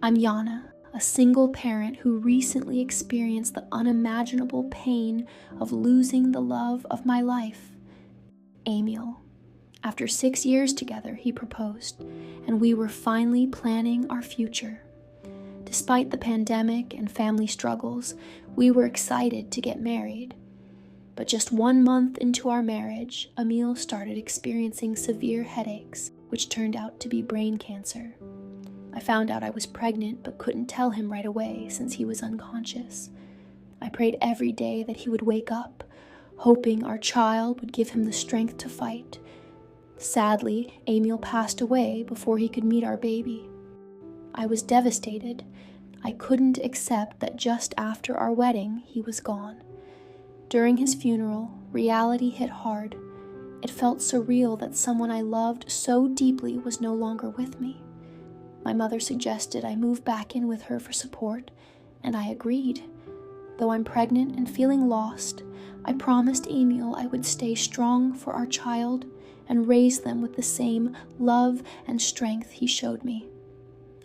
I'm Yana, a single parent who recently experienced the unimaginable pain of losing the love of my life, Amiel. After 6 years together, he proposed, and we were finally planning our future. Despite the pandemic and family struggles, we were excited to get married. But just 1 month into our marriage, Amiel started experiencing severe headaches, which turned out to be brain cancer. I found out I was pregnant but couldn't tell him right away since he was unconscious. I prayed every day that he would wake up, hoping our child would give him the strength to fight. Sadly, Amiel passed away before he could meet our baby. I was devastated. I couldn't accept that just after our wedding, he was gone. During his funeral, reality hit hard. It felt surreal that someone I loved so deeply was no longer with me. My mother suggested I move back in with her for support, and I agreed. Though I'm pregnant and feeling lost, I promised Amiel I would stay strong for our child and raise them with the same love and strength he showed me.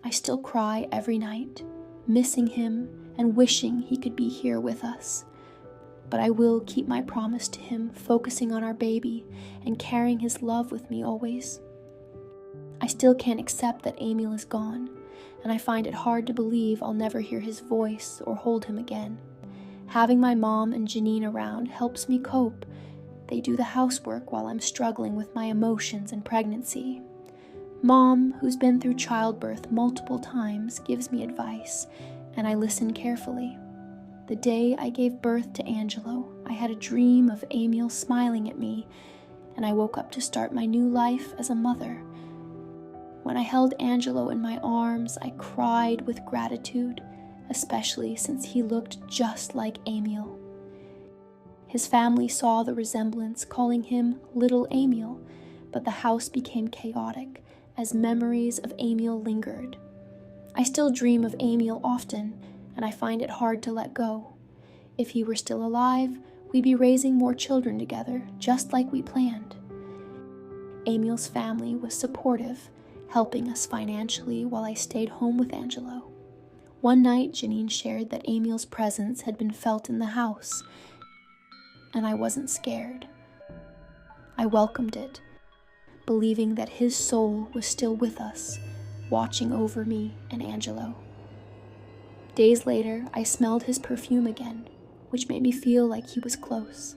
I still cry every night, missing him and wishing he could be here with us. But I will keep my promise to him, focusing on our baby and carrying his love with me always. I still can't accept that Amiel is gone, and I find it hard to believe I'll never hear his voice or hold him again. Having my mom and Janine around helps me cope. They do the housework while I'm struggling with my emotions and pregnancy. Mom, who's been through childbirth multiple times, gives me advice, and I listen carefully. The day I gave birth to Angelo, I had a dream of Amiel smiling at me, and I woke up to start my new life as a mother. When I held Angelo in my arms, I cried with gratitude, especially since he looked just like Amiel. His family saw the resemblance, calling him Little Amiel, but the house became chaotic as memories of Amiel lingered. I still dream of Amiel often, and I find it hard to let go. If he were still alive, we'd be raising more children together, just like we planned. Amiel's family was supportive, helping us financially while I stayed home with Angelo. One night, Janine shared that Amiel's presence had been felt in the house, and I wasn't scared. I welcomed it, believing that his soul was still with us, watching over me and Angelo. Days later, I smelled his perfume again, which made me feel like he was close.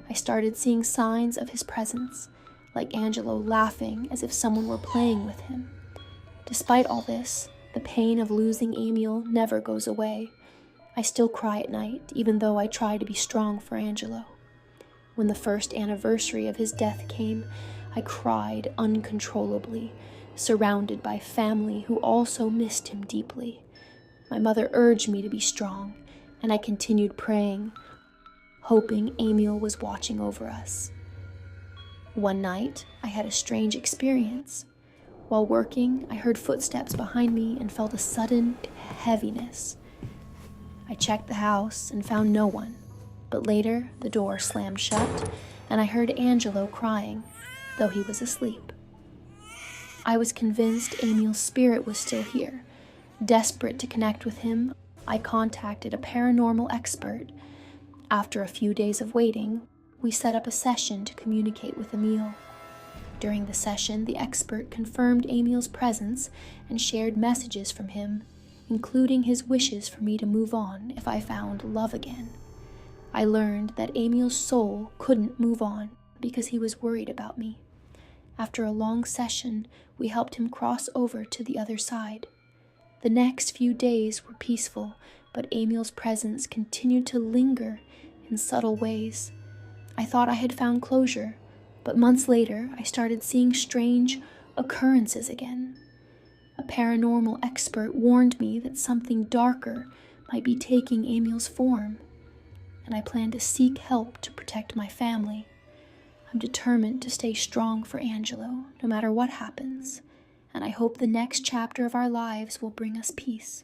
I started seeing signs of his presence, like Angelo laughing as if someone were playing with him. Despite all this, the pain of losing Amiel never goes away. I still cry at night, even though I try to be strong for Angelo. When the first anniversary of his death came, I cried uncontrollably, surrounded by family who also missed him deeply. My mother urged me to be strong, and I continued praying, hoping Amiel was watching over us. One night, I had a strange experience. While working, I heard footsteps behind me and felt a sudden heaviness. I checked the house and found no one, but later the door slammed shut and I heard Angelo crying, though he was asleep. I was convinced Amiel's spirit was still here. Desperate to connect with him, I contacted a paranormal expert. After a few days of waiting, we set up a session to communicate with Amiel. During the session, the expert confirmed Amiel's presence and shared messages from him, including his wishes for me to move on if I found love again. I learned that Amiel's soul couldn't move on because he was worried about me. After a long session, we helped him cross over to the other side. The next few days were peaceful, but Amiel's presence continued to linger in subtle ways. I thought I had found closure, but months later, I started seeing strange occurrences again. A paranormal expert warned me that something darker might be taking Amiel's form, and I plan to seek help to protect my family. I'm determined to stay strong for Angelo, no matter what happens, and I hope the next chapter of our lives will bring us peace.